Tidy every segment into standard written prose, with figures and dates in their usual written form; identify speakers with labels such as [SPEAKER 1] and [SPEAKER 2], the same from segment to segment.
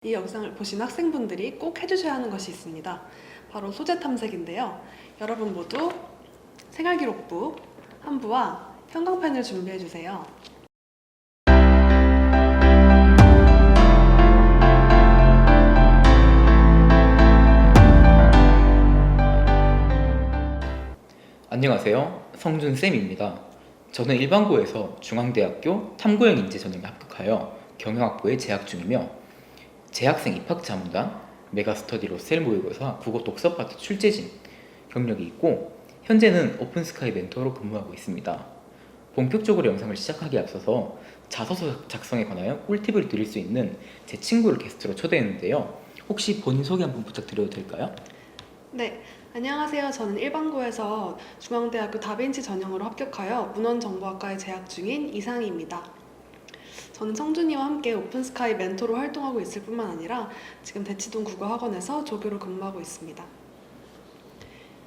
[SPEAKER 1] 이 영상을 보신 학생분들이 꼭 해주셔야 하는 것이 있습니다. 바로 소재 탐색인데요. 여러분 모두 생활기록부 한 부와 형광펜을 준비해 주세요.
[SPEAKER 2] 안녕하세요. 성준쌤입니다. 저는 일반고에서 중앙대학교 탐구형 인재 전형에 합격하여 경영학부에 재학 중이며 재학생 입학 자문단, 메가스터디 로셀 모의고사 국어 독서 파트 출제진 경력이 있고 현재는 오픈스카이 멘토로 근무하고 있습니다. 본격적으로 영상을 시작하기에 앞서서 자소서 작성에 관하여 꿀팁을 드릴 수 있는 제 친구를 게스트로 초대했는데요. 혹시 본인 소개 한번 부탁드려도 될까요?
[SPEAKER 1] 네, 안녕하세요. 저는 일반고에서 중앙대학교 다빈치 전형으로 합격하여 문헌정보학과에 재학 중인 이상희입니다. 저는 성준이와 함께 오픈스카이 멘토로 활동하고 있을 뿐만 아니라 지금 대치동 국어학원에서 조교로 근무하고 있습니다.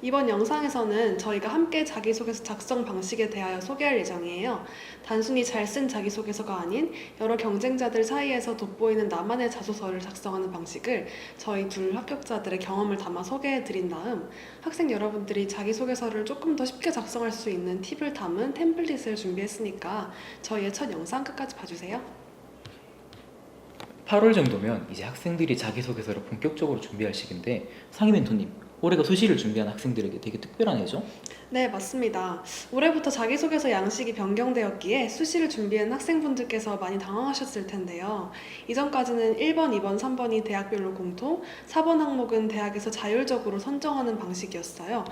[SPEAKER 1] 이번 영상에서는 저희가 함께 자기소개서 작성 방식에 대하여 소개할 예정이에요. 단순히 잘 쓴 자기소개서가 아닌 여러 경쟁자들 사이에서 돋보이는 나만의 자소서를 작성하는 방식을 저희 둘 합격자들의 경험을 담아 소개해 드린 다음 학생 여러분들이 자기소개서를 조금 더 쉽게 작성할 수 있는 팁을 담은 템플릿을 준비했으니까 저희의 첫 영상 끝까지 봐주세요.
[SPEAKER 2] 8월 정도면 이제 학생들이 자기소개서를 본격적으로 준비할 시기인데 상희 멘토님, 올해가 수시를 준비한 학생들에게 되게 특별한 해죠?
[SPEAKER 1] 네, 맞습니다. 올해부터 자기소개서 양식이 변경되었기에 수시를 준비한 학생분들께서 많이 당황하셨을 텐데요. 이전까지는 1번, 2번, 3번이 대학별로 공통, 4번 항목은 대학에서 자율적으로 선정하는 방식이었어요.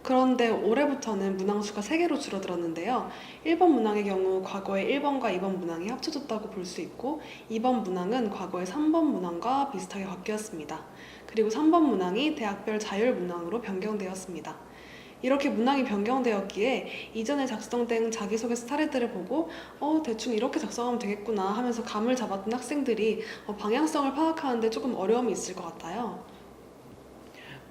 [SPEAKER 1] 그런데 올해부터는 문항수가 3개로 줄어들었는데요. 1번 문항의 경우 과거의 1번과 2번 문항이 합쳐졌다고 볼 수 있고 2번 문항은 과거의 3번 문항과 비슷하게 바뀌었습니다. 그리고 3번 문항이 대학별 자율 문항으로 변경되었습니다. 이렇게 문항이 변경되었기에 이전에 작성된 자기소개서 사례들을 보고 대충 이렇게 작성하면 되겠구나 하면서 감을 잡았던 학생들이 방향성을 파악하는데 조금 어려움이 있을 것 같아요.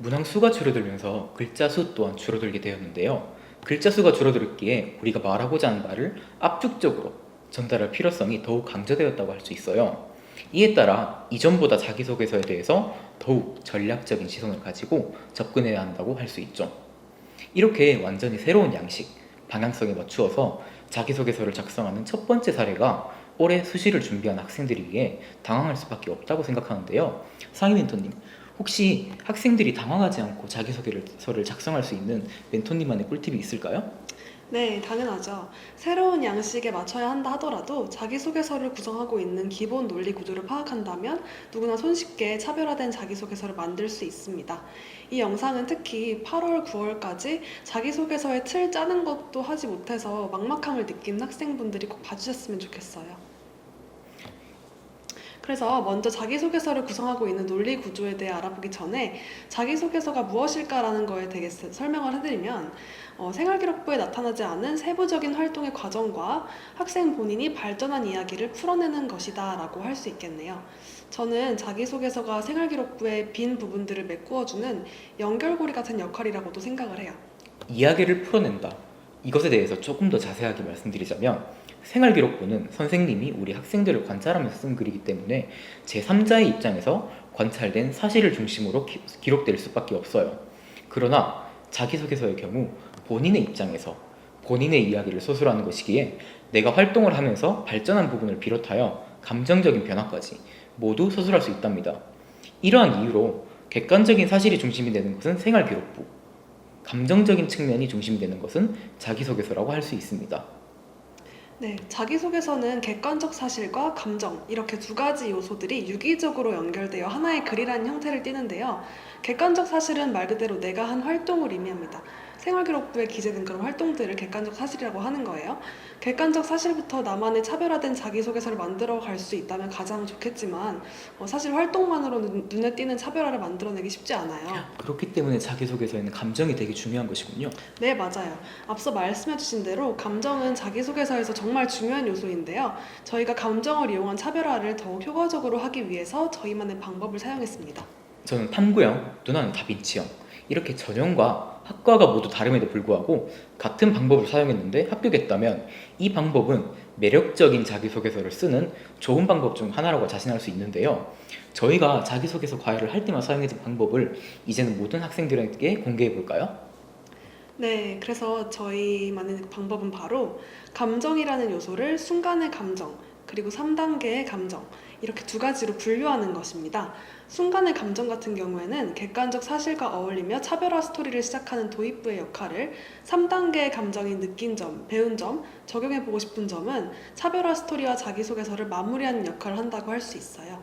[SPEAKER 2] 문항 수가 줄어들면서 글자 수 또한 줄어들게 되었는데요. 글자 수가 줄어들었기에 우리가 말하고자 하는 말을 압축적으로 전달할 필요성이 더욱 강조되었다고 할 수 있어요. 이에 따라 이전보다 자기소개서에 대해서 더욱 전략적인 시선을 가지고 접근해야 한다고 할 수 있죠. 이렇게 완전히 새로운 양식, 방향성에 맞추어서 자기소개서를 작성하는 첫 번째 사례가 올해 수시를 준비한 학생들에게 당황할 수밖에 없다고 생각하는데요. 상희 멘토님, 혹시 학생들이 당황하지 않고 자기소개서를 작성할 수 있는 멘토님만의 꿀팁이 있을까요?
[SPEAKER 1] 네, 당연하죠. 새로운 양식에 맞춰야 한다 하더라도 자기소개서를 구성하고 있는 기본 논리 구조를 파악한다면 누구나 손쉽게 차별화된 자기소개서를 만들 수 있습니다. 이 영상은 특히 8월, 9월까지 자기소개서의 틀 짜는 것도 하지 못해서 막막함을 느낀 학생분들이 꼭 봐주셨으면 좋겠어요. 그래서 먼저 자기소개서를 구성하고 있는 논리 구조에 대해 알아보기 전에 자기소개서가 무엇일까라는 거에 대해 설명을 해드리면 생활기록부에 나타나지 않은 세부적인 활동의 과정과 학생 본인이 발전한 이야기를 풀어내는 것이다 라고 할 수 있겠네요. 저는 자기소개서가 생활기록부의 빈 부분들을 메꾸어주는 연결고리 같은 역할이라고도 생각을 해요.
[SPEAKER 2] 이야기를 풀어낸다. 이것에 대해서 조금 더 자세하게 말씀드리자면 생활기록부는 선생님이 우리 학생들을 관찰하면서 쓴 글이기 때문에 제3자의 입장에서 관찰된 사실을 중심으로 기록될 수밖에 없어요. 그러나 자기소개서의 경우 본인의 입장에서 본인의 이야기를 서술하는 것이기에 내가 활동을 하면서 발전한 부분을 비롯하여 감정적인 변화까지 모두 서술할 수 있답니다. 이러한 이유로 객관적인 사실이 중심이 되는 것은 생활기록부, 감정적인 측면이 중심이 되는 것은 자기소개서라고 할 수 있습니다.
[SPEAKER 1] 네, 자기소개서는 객관적 사실과 감정 이렇게 두 가지 요소들이 유기적으로 연결되어 하나의 글이라는 형태를 띠는데요. 객관적 사실은 말 그대로 내가 한 활동을 의미합니다. 생활기록부에 기재된 그런 활동들을 객관적 사실이라고 하는 거예요. 객관적 사실부터 나만의 차별화된 자기소개서를 만들어 갈 수 있다면 가장 좋겠지만 사실 활동만으로는 눈에 띄는 차별화를 만들어내기 쉽지 않아요.
[SPEAKER 2] 그렇기 때문에 자기소개서에는 감정이 되게 중요한 것이군요.
[SPEAKER 1] 네, 맞아요. 앞서 말씀해주신 대로 감정은 자기소개서에서 정말 중요한 요소인데요. 저희가 감정을 이용한 차별화를 더욱 효과적으로 하기 위해서 저희만의 방법을 사용했습니다.
[SPEAKER 2] 저는 탐구형, 누나는 다빈치형 이렇게 전형과 학과가 모두 다름에도 불구하고 같은 방법을 사용했는데 합격했다면 이 방법은 매력적인 자기소개서를 쓰는 좋은 방법 중 하나라고 자신할 수 있는데요. 저희가 자기소개서 과외를 할 때만 사용했던 방법을 이제는 모든 학생들에게 공개해 볼까요?
[SPEAKER 1] 네, 그래서 저희만의 방법은 바로 감정이라는 요소를 순간의 감정, 그리고 3단계의 감정, 이렇게 두 가지로 분류하는 것입니다. 순간의 감정 같은 경우에는 객관적 사실과 어울리며 차별화 스토리를 시작하는 도입부의 역할을, 3단계의 감정인 느낀 점, 배운 점, 적용해보고 싶은 점은 차별화 스토리와 자기소개서를 마무리하는 역할을 한다고 할 수 있어요.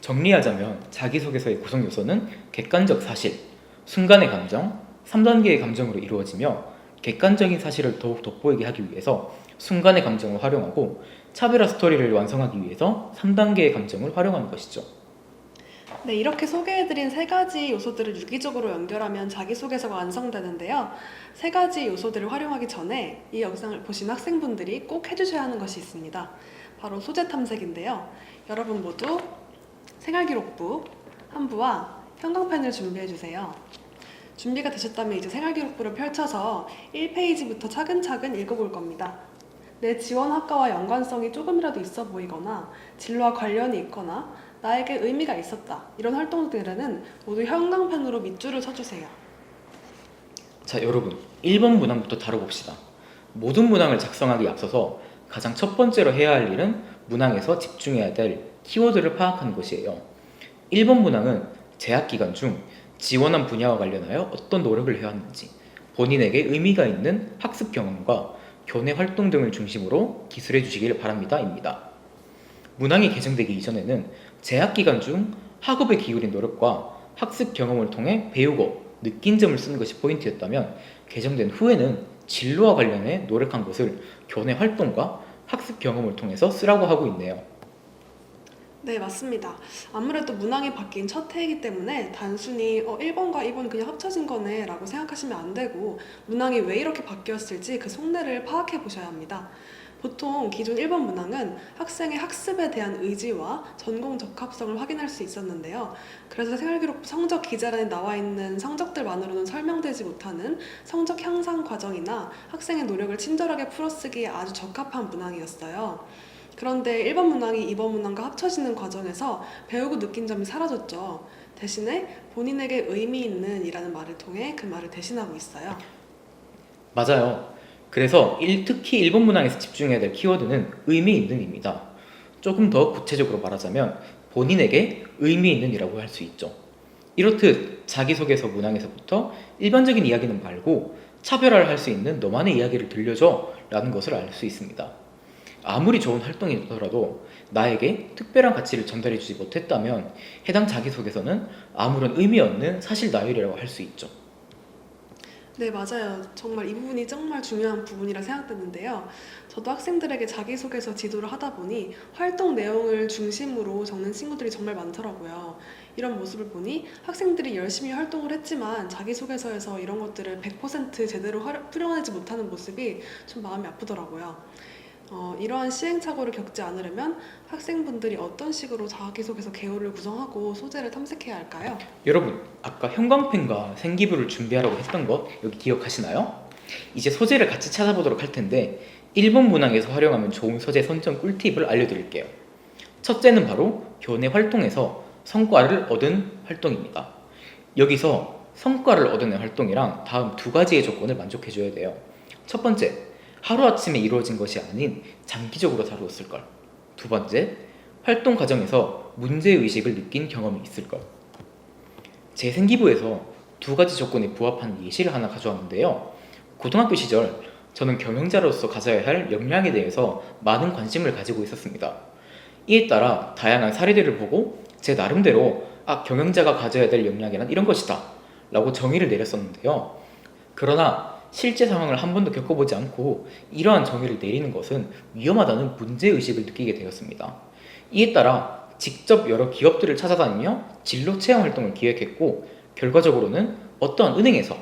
[SPEAKER 2] 정리하자면 자기소개서의 구성 요소는 객관적 사실, 순간의 감정, 3단계의 감정으로 이루어지며 객관적인 사실을 더욱 돋보이게 하기 위해서 순간의 감정을 활용하고 차별화 스토리를 완성하기 위해서 3단계의 감정을 활용하는 것이죠.
[SPEAKER 1] 네, 이렇게 소개해드린 세 가지 요소들을 유기적으로 연결하면 자기소개서가 완성되는데요. 세 가지 요소들을 활용하기 전에 이 영상을 보신 학생분들이 꼭 해주셔야 하는 것이 있습니다. 바로 소재 탐색인데요. 여러분 모두 생활기록부 한 부와 형광펜을 준비해주세요. 준비가 되셨다면 이제 생활기록부를 펼쳐서 1페이지부터 차근차근 읽어볼 겁니다. 내 지원 학과와 연관성이 조금이라도 있어 보이거나 진로와 관련이 있거나 나에게 의미가 있었다, 이런 활동들에는 모두 형광펜으로 밑줄을 쳐주세요.
[SPEAKER 2] 자, 여러분 1번 문항부터 다뤄봅시다. 모든 문항을 작성하기 앞서서 가장 첫 번째로 해야 할 일은 문항에서 집중해야 될 키워드를 파악하는 것이에요. 1번 문항은 재학 기간 중 지원한 분야와 관련하여 어떤 노력을 해야 하는지, 본인에게 의미가 있는 학습 경험과 교내 활동 등을 중심으로 기술해 주시길 바랍니다 입니다. 문항이 개정되기 이전에는 재학 기간 중 학업에 기울인 노력과 학습 경험을 통해 배우고 느낀 점을 쓰는 것이 포인트였다면, 개정된 후에는 진로와 관련해 노력한 것을 교내 활동과 학습 경험을 통해서 쓰라고 하고 있네요.
[SPEAKER 1] 네, 맞습니다. 아무래도 문항이 바뀐 첫 해이기 때문에 단순히 1번과 2번 그냥 합쳐진 거네 라고 생각하시면 안 되고, 문항이 왜 이렇게 바뀌었을지 그 속내를 파악해 보셔야 합니다. 보통 기존 1번 문항은 학생의 학습에 대한 의지와 전공 적합성을 확인할 수 있었는데요. 그래서 생활기록부 성적 기자란에 나와 있는 성적들만으로는 설명되지 못하는 성적 향상 과정이나 학생의 노력을 친절하게 풀어쓰기에 아주 적합한 문항이었어요. 그런데 1번 문항이 2번 문항과 합쳐지는 과정에서 배우고 느낀 점이 사라졌죠. 대신에 본인에게 의미 있는 이라는 말을 통해 그 말을 대신하고 있어요.
[SPEAKER 2] 맞아요. 그래서 특히 1번 문항에서 집중해야 될 키워드는 의미 있는입니다. 조금 더 구체적으로 말하자면 본인에게 의미 있는이라고 할 수 있죠. 이렇듯 자기소개서 문항에서부터 일반적인 이야기는 말고 차별화를 할 수 있는 너만의 이야기를 들려줘 라는 것을 알 수 있습니다. 아무리 좋은 활동이더라도 나에게 특별한 가치를 전달해주지 못했다면 해당 자기소개서는 아무런 의미 없는 사실 나열이라고 할 수 있죠.
[SPEAKER 1] 네, 맞아요. 정말 이 부분이 정말 중요한 부분이라 생각되는데요. 저도 학생들에게 자기소개서 지도를 하다 보니 활동 내용을 중심으로 적는 친구들이 정말 많더라고요. 이런 모습을 보니 학생들이 열심히 활동을 했지만 자기소개서에서 이런 것들을 100% 제대로 풀어내지 못하는 모습이 좀 마음이 아프더라고요. 이러한 시행착오를 겪지 않으려면 학생분들이 어떤 식으로 자기소개서 개요를 구성하고 소재를 탐색해야 할까요?
[SPEAKER 2] 여러분, 아까 형광펜과 생기부를 준비하라고 했던 것 여기 기억하시나요? 이제 소재를 같이 찾아보도록 할 텐데 1번 문항에서 활용하면 좋은 소재 선정 꿀팁을 알려드릴게요. 첫째는 바로 교내 활동에서 성과를 얻은 활동입니다. 여기서 성과를 얻어낸 활동이랑 다음 두 가지의 조건을 만족해줘야 돼요. 첫 번째, 하루아침에 이루어진 것이 아닌 장기적으로 다루었을 걸. 두 번째, 활동 과정에서 문제의식을 느낀 경험이 있을 걸. 제 생기부에서 두 가지 조건에 부합하는 예시를 하나 가져왔는데요. 고등학교 시절 저는 경영자로서 가져야 할 역량에 대해서 많은 관심을 가지고 있었습니다. 이에 따라 다양한 사례들을 보고 제 나름대로 경영자가 가져야 될 역량이란 이런 것이다 라고 정의를 내렸었는데요. 그러나 실제 상황을 한 번도 겪어보지 않고 이러한 정의를 내리는 것은 위험하다는 문제의식을 느끼게 되었습니다. 이에 따라 직접 여러 기업들을 찾아다니며 진로 체험 활동을 기획했고, 결과적으로는 어떠한 은행에서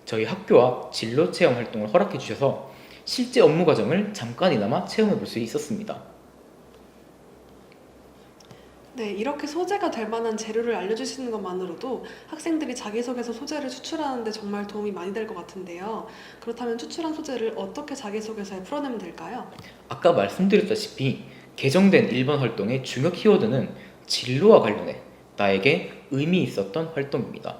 [SPEAKER 2] 저희 학교와 진로 체험 활동을 허락해 주셔서 실제 업무 과정을 잠깐이나마 체험해 볼 수 있었습니다.
[SPEAKER 1] 네, 이렇게 소재가 될 만한 재료를 알려주시는 것만으로도 학생들이 자기소개서 소재를 추출하는데 정말 도움이 많이 될 것 같은데요. 그렇다면 추출한 소재를 어떻게 자기소개서에 풀어내면 될까요?
[SPEAKER 2] 아까 말씀드렸다시피 개정된 1번 활동의 중요 키워드는 진로와 관련해 나에게 의미 있었던 활동입니다.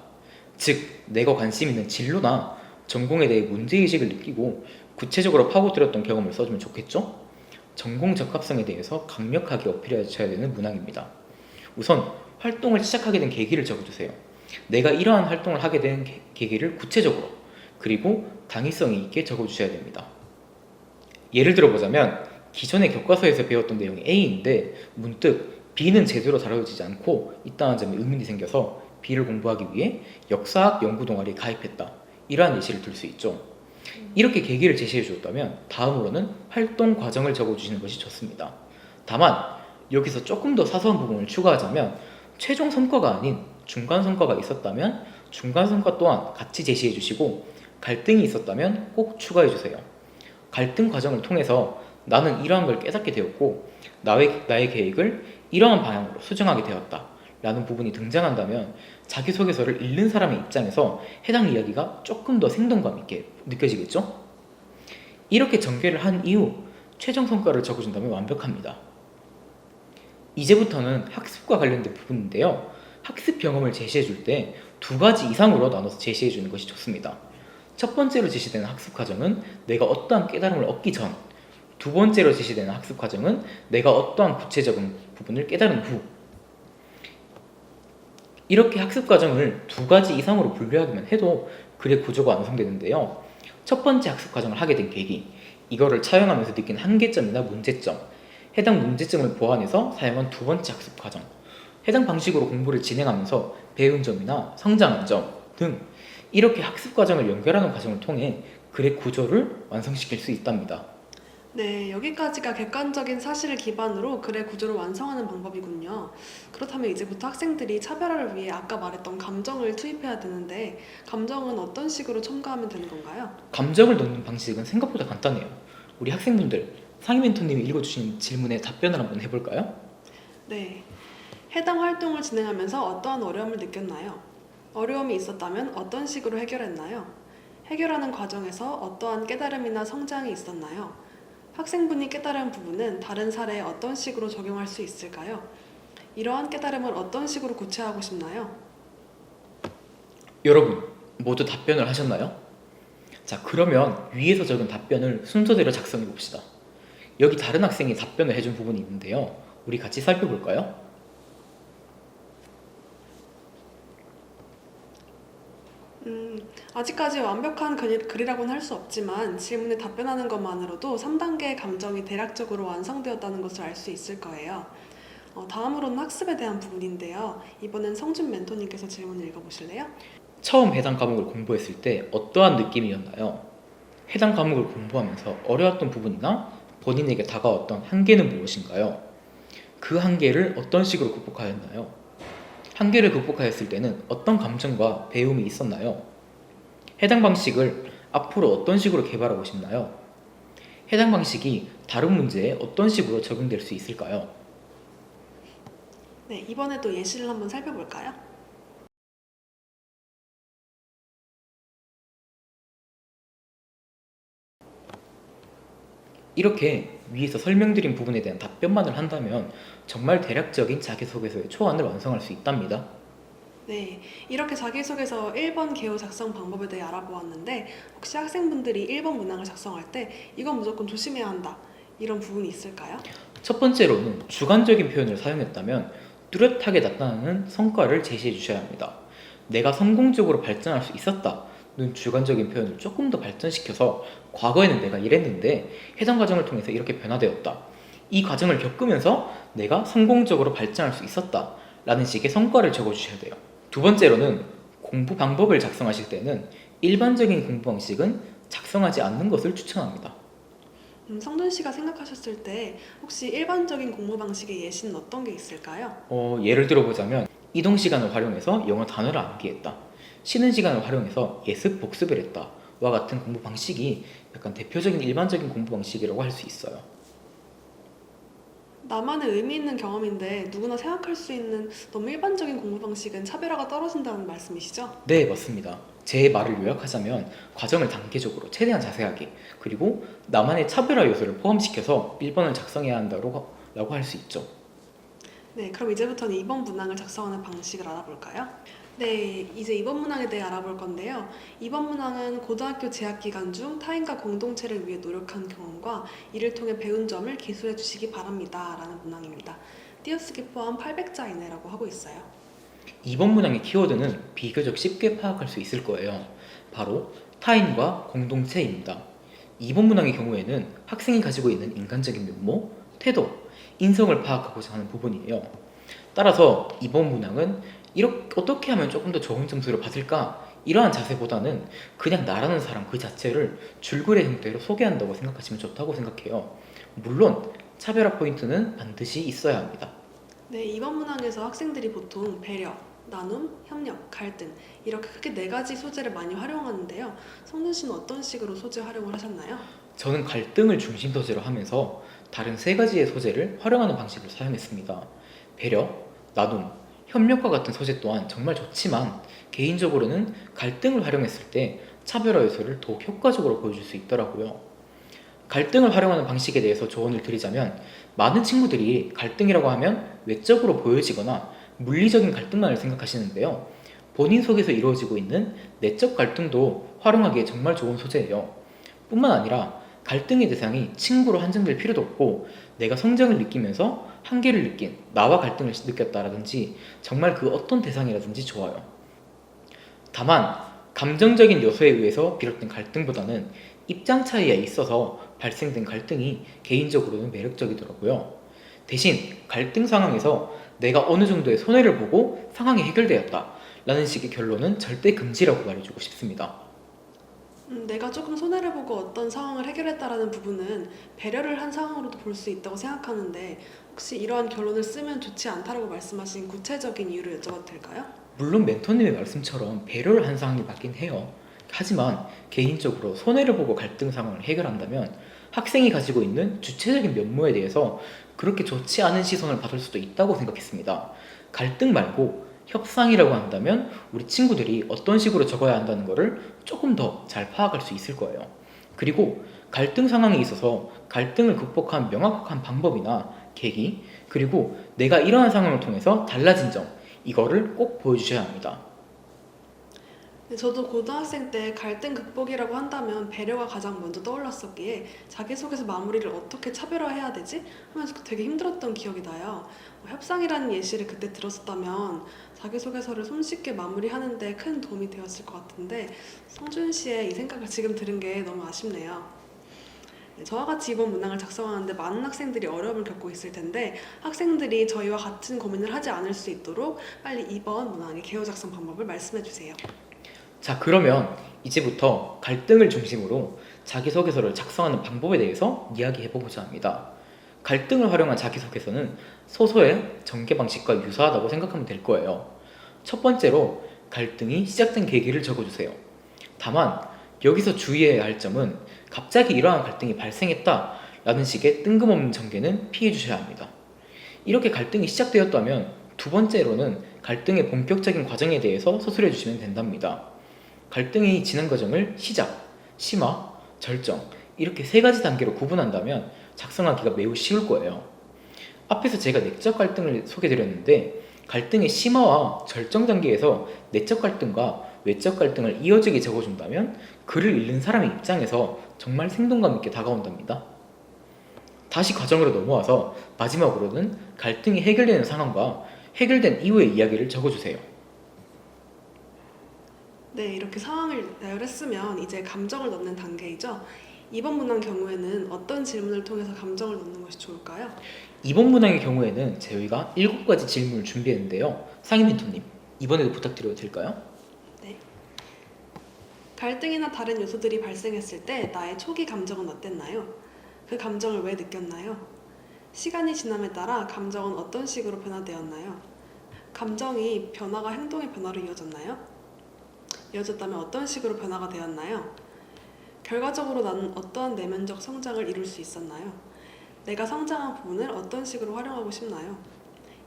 [SPEAKER 2] 즉, 내가 관심 있는 진로나 전공에 대해 문제의식을 느끼고 구체적으로 파고들었던 경험을 써주면 좋겠죠? 전공 적합성에 대해서 강력하게 어필해줘야 되는 문항입니다. 우선 활동을 시작하게 된 계기를 적어주세요. 내가 이러한 활동을 하게 된 계기를 구체적으로 그리고 당위성이 있게 적어주셔야 됩니다. 예를 들어보자면 기존의 교과서에서 배웠던 내용이 A인데 문득 B는 제대로 다뤄지지 않고 있다는 점에 의문이 생겨서 B를 공부하기 위해 역사학 연구 동아리에 가입했다. 이러한 예시를 들 수 있죠. 이렇게 계기를 제시해 주었다면 다음으로는 활동 과정을 적어주시는 것이 좋습니다. 다만 여기서 조금 더 사소한 부분을 추가하자면 최종 성과가 아닌 중간 성과가 있었다면 중간 성과 또한 같이 제시해 주시고 갈등이 있었다면 꼭 추가해 주세요. 갈등 과정을 통해서 나는 이러한 걸 깨닫게 되었고 나의 계획을 이러한 방향으로 수정하게 되었다 라는 부분이 등장한다면 자기소개서를 읽는 사람의 입장에서 해당 이야기가 조금 더 생동감 있게 느껴지겠죠? 이렇게 전개를 한 이후 최종 성과를 적어준다면 완벽합니다. 이제부터는 학습과 관련된 부분인데요. 학습 경험을 제시해 줄 때 두 가지 이상으로 나눠서 제시해 주는 것이 좋습니다. 첫 번째로 제시되는 학습 과정은 내가 어떠한 깨달음을 얻기 전, 두 번째로 제시되는 학습 과정은 내가 어떠한 구체적인 부분을 깨달은 후. 이렇게 학습 과정을 두 가지 이상으로 분류하기만 해도 글의 구조가 완성되는데요. 첫 번째 학습 과정을 하게 된 계기, 이거를 차용하면서 느낀 한계점이나 문제점, 해당 문제점을 보완해서 사용한 두 번째 학습 과정, 해당 방식으로 공부를 진행하면서 배운 점이나 성장한 점 등 이렇게 학습 과정을 연결하는 과정을 통해 글의 구조를 완성시킬 수 있답니다.
[SPEAKER 1] 네, 여기까지가 객관적인 사실을 기반으로 글의 구조를 완성하는 방법이군요. 그렇다면 이제부터 학생들이 차별화를 위해 아까 말했던 감정을 투입해야 되는데 감정은 어떤 식으로 첨가하면 되는 건가요?
[SPEAKER 2] 감정을 넣는 방식은 생각보다 간단해요. 우리 학생분들 상임 멘토님이 읽어주신 질문에 답변을 한번 해볼까요?
[SPEAKER 1] 네, 해당 활동을 진행하면서 어떠한 어려움을 느꼈나요? 어려움이 있었다면 어떤 식으로 해결했나요? 해결하는 과정에서 어떠한 깨달음이나 성장이 있었나요? 학생분이 깨달은 부분은 다른 사례에 어떤 식으로 적용할 수 있을까요? 이러한 깨달음을 어떤 식으로 구체화하고 싶나요?
[SPEAKER 2] 여러분 모두 답변을 하셨나요? 자, 그러면 위에서 적은 답변을 순서대로 작성해 봅시다. 여기 다른 학생이 답변을 해준 부분이 있는데요. 우리 같이 살펴볼까요?
[SPEAKER 1] 아직까지 완벽한 글이라고는 할 수 없지만 질문에 답변하는 것만으로도 3단계의 감정이 대략적으로 완성되었다는 것을 알 수 있을 거예요. 다음으로는 학습에 대한 부분인데요. 이번엔 성준 멘토님께서 질문을 읽어보실래요?
[SPEAKER 2] 처음 해당 과목을 공부했을 때 어떠한 느낌이었나요? 해당 과목을 공부하면서 어려웠던 부분이나 본인에게 다가왔던 한계는 무엇인가요? 그 한계를 어떤 식으로 극복하였나요? 한계를 극복하였을 때는 어떤 감정과 배움이 있었나요? 해당 방식을 앞으로 어떤 식으로 개발하고 싶나요? 해당 방식이 다른 문제에 어떤 식으로 적용될 수 있을까요?
[SPEAKER 1] 네, 이번에도 예시를 한번 살펴볼까요?
[SPEAKER 2] 이렇게 위에서 설명드린 부분에 대한 답변만을 한다면 정말 대략적인 자기소개서의 초안을 완성할 수 있답니다.
[SPEAKER 1] 네, 이렇게 자기소개서 1번 개요 작성 방법에 대해 알아보았는데 혹시 학생분들이 1번 문항을 작성할 때 이건 무조건 조심해야 한다 이런 부분이 있을까요?
[SPEAKER 2] 첫 번째로는 주관적인 표현을 사용했다면 뚜렷하게 나타나는 성과를 제시해 주셔야 합니다. 내가 성공적으로 발전할 수 있었다는 주관적인 표현을 조금 더 발전시켜서 과거에는 내가 이랬는데 해당 과정을 통해서 이렇게 변화되었다. 이 과정을 겪으면서 내가 성공적으로 발전할 수 있었다 라는 식의 성과를 적어주셔야 돼요. 두 번째로는 공부 방법을 작성하실 때는 일반적인 공부 방식은 작성하지 않는 것을 추천합니다.
[SPEAKER 1] 성준 씨가 생각하셨을 때 혹시 일반적인 공부 방식의 예시는 어떤 게 있을까요?
[SPEAKER 2] 예를 들어보자면 이동 시간을 활용해서 영어 단어를 암기했다. 쉬는 시간을 활용해서 예습 복습을 했다. 와 같은 공부 방식이 약간 대표적인 일반적인 공부 방식이라고 할 수 있어요.
[SPEAKER 1] 나만의 의미 있는 경험인데 누구나 생각할 수 있는 너무 일반적인 공부 방식은 차별화가 떨어진다는 말씀이시죠?
[SPEAKER 2] 네, 맞습니다. 제 말을 요약하자면 과정을 단계적으로 최대한 자세하게 그리고 나만의 차별화 요소를 포함시켜서 1번을 작성해야 한다고 라고 할 수 있죠.
[SPEAKER 1] 네, 그럼 이제부터는 2번 문항을 작성하는 방식을 알아볼까요? 네, 이제 2번 문항에 대해 알아볼 건데요. 2번 문항은 고등학교 재학 기간 중 타인과 공동체를 위해 노력한 경험과 이를 통해 배운 점을 기술해 주시기 바랍니다. 라는 문항입니다. 띄어쓰기 포함 800자 이내라고 하고 있어요.
[SPEAKER 2] 2번 문항의 키워드는 비교적 쉽게 파악할 수 있을 거예요. 바로 타인과 공동체입니다. 2번 문항의 경우에는 학생이 가지고 있는 인간적인 면모, 태도, 인성을 파악하고자 하는 부분이에요. 따라서 2번 문항은 이렇게 어떻게 하면 조금 더 좋은 점수를 받을까? 이러한 자세보다는 그냥 나라는 사람 그 자체를 줄거리 형태로 소개한다고 생각하시면 좋다고 생각해요. 물론 차별화 포인트는 반드시 있어야 합니다.
[SPEAKER 1] 네, 이번 문항에서 학생들이 보통 배려, 나눔, 협력, 갈등 이렇게 크게 네 가지 소재를 많이 활용하는데요. 성준 씨는 어떤 식으로 소재 활용을 하셨나요?
[SPEAKER 2] 저는 갈등을 중심 소재로 하면서 다른 세 가지의 소재를 활용하는 방식을 사용했습니다. 배려, 나눔, 협력과 같은 소재 또한 정말 좋지만 개인적으로는 갈등을 활용했을 때 차별화 요소를 더욱 효과적으로 보여줄 수 있더라고요. 갈등을 활용하는 방식에 대해서 조언을 드리자면 많은 친구들이 갈등이라고 하면 외적으로 보여지거나 물리적인 갈등만을 생각하시는데요. 본인 속에서 이루어지고 있는 내적 갈등도 활용하기에 정말 좋은 소재예요. 뿐만 아니라 갈등의 대상이 친구로 한정될 필요도 없고 내가 성장을 느끼면서 한계를 느낀 나와 갈등을 느꼈다라든지 정말 그 어떤 대상이라든지 좋아요. 다만 감정적인 요소에 의해서 비롯된 갈등보다는 입장 차이에 있어서 발생된 갈등이 개인적으로는 매력적이더라고요. 대신 갈등 상황에서 내가 어느 정도의 손해를 보고 상황이 해결되었다 라는 식의 결론은 절대 금지라고 말해주고 싶습니다.
[SPEAKER 1] 내가 조금 손해를 보고 어떤 상황을 해결했다라는 부분은 배려를 한 상황으로도 볼 수 있다고 생각하는데 혹시 이러한 결론을 쓰면 좋지 않다라고 말씀하신 구체적인 이유를 여쭤봐도 될까요?
[SPEAKER 2] 물론 멘토님의 말씀처럼 배려를 한 상황이 맞긴 해요. 하지만 개인적으로 손해를 보고 갈등 상황을 해결한다면 학생이 가지고 있는 주체적인 면모에 대해서 그렇게 좋지 않은 시선을 받을 수도 있다고 생각했습니다. 갈등 말고 협상이라고 한다면 우리 친구들이 어떤 식으로 적어야 한다는 것을 조금 더 잘 파악할 수 있을 거예요. 그리고 갈등 상황에 있어서 갈등을 극복한 명확한 방법이나 계기, 그리고 내가 이러한 상황을 통해서 달라진 점, 이거를 꼭 보여주셔야 합니다.
[SPEAKER 1] 네, 저도 고등학생 때 갈등 극복이라고 한다면 배려가 가장 먼저 떠올랐었기에 자기소개서 마무리를 어떻게 차별화해야 되지? 하면서 되게 힘들었던 기억이 나요. 협상이라는 예시를 그때 들었었다면 자기소개서를 손쉽게 마무리하는데 큰 도움이 되었을 것 같은데 성준 씨의 이 생각을 지금 들은 게 너무 아쉽네요. 네, 저와 같이 이번 문항을 작성하는데 많은 학생들이 어려움을 겪고 있을 텐데 학생들이 저희와 같은 고민을 하지 않을 수 있도록 빨리 이번 문항의 개요 작성 방법을 말씀해 주세요.
[SPEAKER 2] 자, 그러면 이제부터 갈등을 중심으로 자기소개서를 작성하는 방법에 대해서 이야기해보고자 합니다. 갈등을 활용한 자기소개서는 소설의 전개 방식과 유사하다고 생각하면 될 거예요. 첫 번째로 갈등이 시작된 계기를 적어주세요. 다만 여기서 주의해야 할 점은 갑자기 이러한 갈등이 발생했다 라는 식의 뜬금없는 전개는 피해 주셔야 합니다. 이렇게 갈등이 시작되었다면 두 번째로는 갈등의 본격적인 과정에 대해서 서술해 주시면 된답니다. 갈등이 진행 과정을 시작, 심화, 절정 이렇게 세 가지 단계로 구분한다면 작성하기가 매우 쉬울 거예요. 앞에서 제가 내적 갈등을 소개드렸는데 갈등의 심화와 절정 단계에서 내적 갈등과 외적 갈등을 이어지게 적어준다면 글을 읽는 사람의 입장에서 정말 생동감 있게 다가온답니다. 다시 과정으로 넘어와서 마지막으로는 갈등이 해결되는 상황과 해결된 이후의 이야기를 적어주세요.
[SPEAKER 1] 네, 이렇게 상황을 나열했으면 이제 감정을 넣는 단계이죠. 이번 문항 경우에는 어떤 질문을 통해서 감정을 넣는 것이 좋을까요?
[SPEAKER 2] 이번 문항의 경우에는 저희가 7가지 질문을 준비했는데요. 상임 멘토님, 이번에도 부탁드려도 될까요?
[SPEAKER 1] 네. 갈등이나 다른 요소들이 발생했을 때 나의 초기 감정은 어땠나요? 그 감정을 왜 느꼈나요? 시간이 지남에 따라 감정은 어떤 식으로 변화되었나요? 감정이 변화가 행동의 변화로 이어졌나요? 이어졌다면 어떤 식으로 변화가 되었나요? 결과적으로 나는 어떠한 내면적 성장을 이룰 수 있었나요? 내가 성장한 부분을 어떤 식으로 활용하고 싶나요?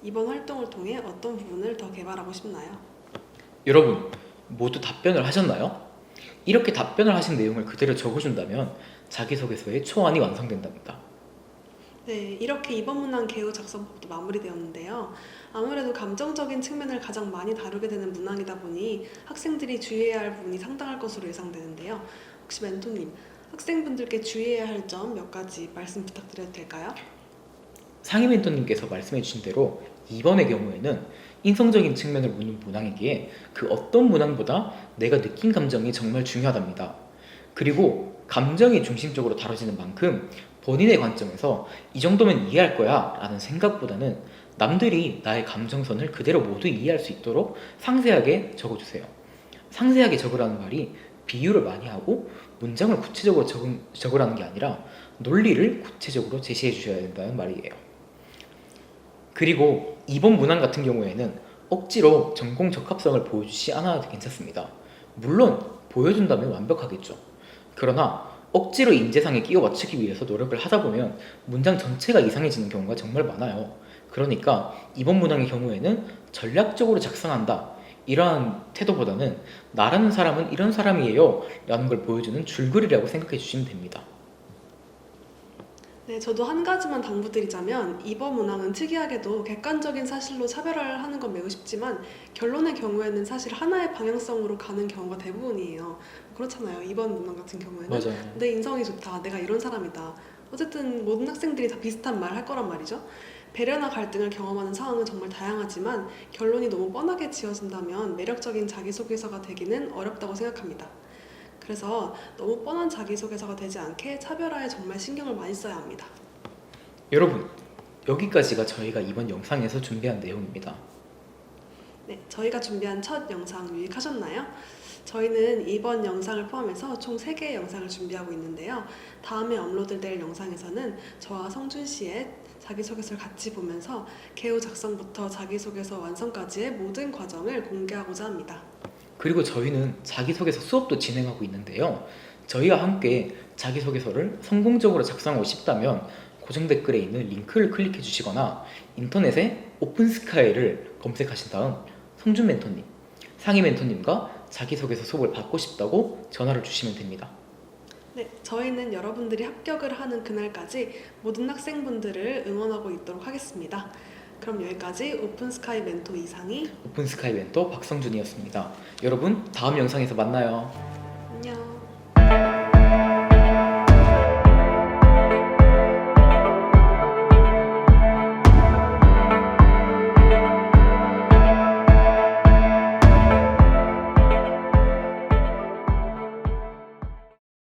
[SPEAKER 1] 이번 활동을 통해 어떤 부분을 더 개발하고 싶나요?
[SPEAKER 2] 여러분, 모두 답변을 하셨나요? 이렇게 답변을 하신 내용을 그대로 적어준다면 자기소개서의 초안이 완성된답니다.
[SPEAKER 1] 네, 이렇게 이번 문항 개요 작성법도 마무리되었는데요. 아무래도 감정적인 측면을 가장 많이 다루게 되는 문항이다 보니 학생들이 주의해야 할 부분이 상당할 것으로 예상되는데요. 혹시 멘토님, 학생분들께 주의해야 할 점 몇 가지 말씀 부탁드려도 될까요?
[SPEAKER 2] 상임 멘토님께서 말씀해주신 대로 이번의 경우에는 인성적인 측면을 묻는 문항이기에 그 어떤 문항보다 내가 느낀 감정이 정말 중요하답니다. 그리고 감정이 중심적으로 다뤄지는 만큼 본인의 관점에서 이 정도면 이해할 거야 라는 생각보다는 남들이 나의 감정선을 그대로 모두 이해할 수 있도록 상세하게 적어주세요. 상세하게 적으라는 말이 비유를 많이 하고 문장을 구체적으로 적으라는 게 아니라 논리를 구체적으로 제시해 주셔야 된다는 말이에요. 그리고 이번 문항 같은 경우에는 억지로 전공 적합성을 보여주지 않아도 괜찮습니다. 물론 보여준다면 완벽하겠죠. 그러나 억지로 인재상에 끼워 맞추기 위해서 노력을 하다 보면 문장 전체가 이상해지는 경우가 정말 많아요. 그러니까 이번 문항의 경우에는 전략적으로 작성한다 이러한 태도보다는 나라는 사람은 이런 사람이에요 라는 걸 보여주는 줄거리라고 생각해 주시면 됩니다.
[SPEAKER 1] 네, 저도 한 가지만 당부드리자면 이번 문항은 특이하게도 객관적인 사실로 차별화를 하는 건 매우 쉽지만 결론의 경우에는 사실 하나의 방향성으로 가는 경우가 대부분이에요. 그렇잖아요. 이번 문항 같은 경우에는
[SPEAKER 2] 맞아요.
[SPEAKER 1] 내 인성이 좋다, 내가 이런 사람이다. 어쨌든 모든 학생들이 다 비슷한 말 할 거란 말이죠. 배려나 갈등을 경험하는 상황은 정말 다양하지만 결론이 너무 뻔하게 지어진다면 매력적인 자기소개서가 되기는 어렵다고 생각합니다. 그래서 너무 뻔한 자기소개서가 되지 않게 차별화에 정말 신경을 많이 써야 합니다.
[SPEAKER 2] 여러분, 여기까지가 저희가 이번 영상에서 준비한 내용입니다.
[SPEAKER 1] 네, 저희가 준비한 첫 영상 유익하셨나요? 저희는 이번 영상을 포함해서 총 3개의 영상을 준비하고 있는데요. 다음에 업로드될 영상에서는 저와 성준 씨의 자기소개서를 같이 보면서 개요 작성부터 자기소개서 완성까지의 모든 과정을 공개하고자 합니다.
[SPEAKER 2] 그리고 저희는 자기소개서 수업도 진행하고 있는데요. 저희와 함께 자기소개서를 성공적으로 작성하고 싶다면 고정 댓글에 있는 링크를 클릭해 주시거나 인터넷에 오픈스카이를 검색하신 다음 성준 멘토님, 상희 멘토님과 자기소개서 수업을 받고 싶다고 전화를 주시면 됩니다.
[SPEAKER 1] 네, 저희는 여러분들이 합격을 하는 그날까지 모든 학생분들을 응원하고 있도록 하겠습니다. 그럼 여기까지 오픈스카이 멘토 이상희
[SPEAKER 2] 오픈스카이 멘토 박성준이었습니다. 여러분, 다음 영상에서 만나요.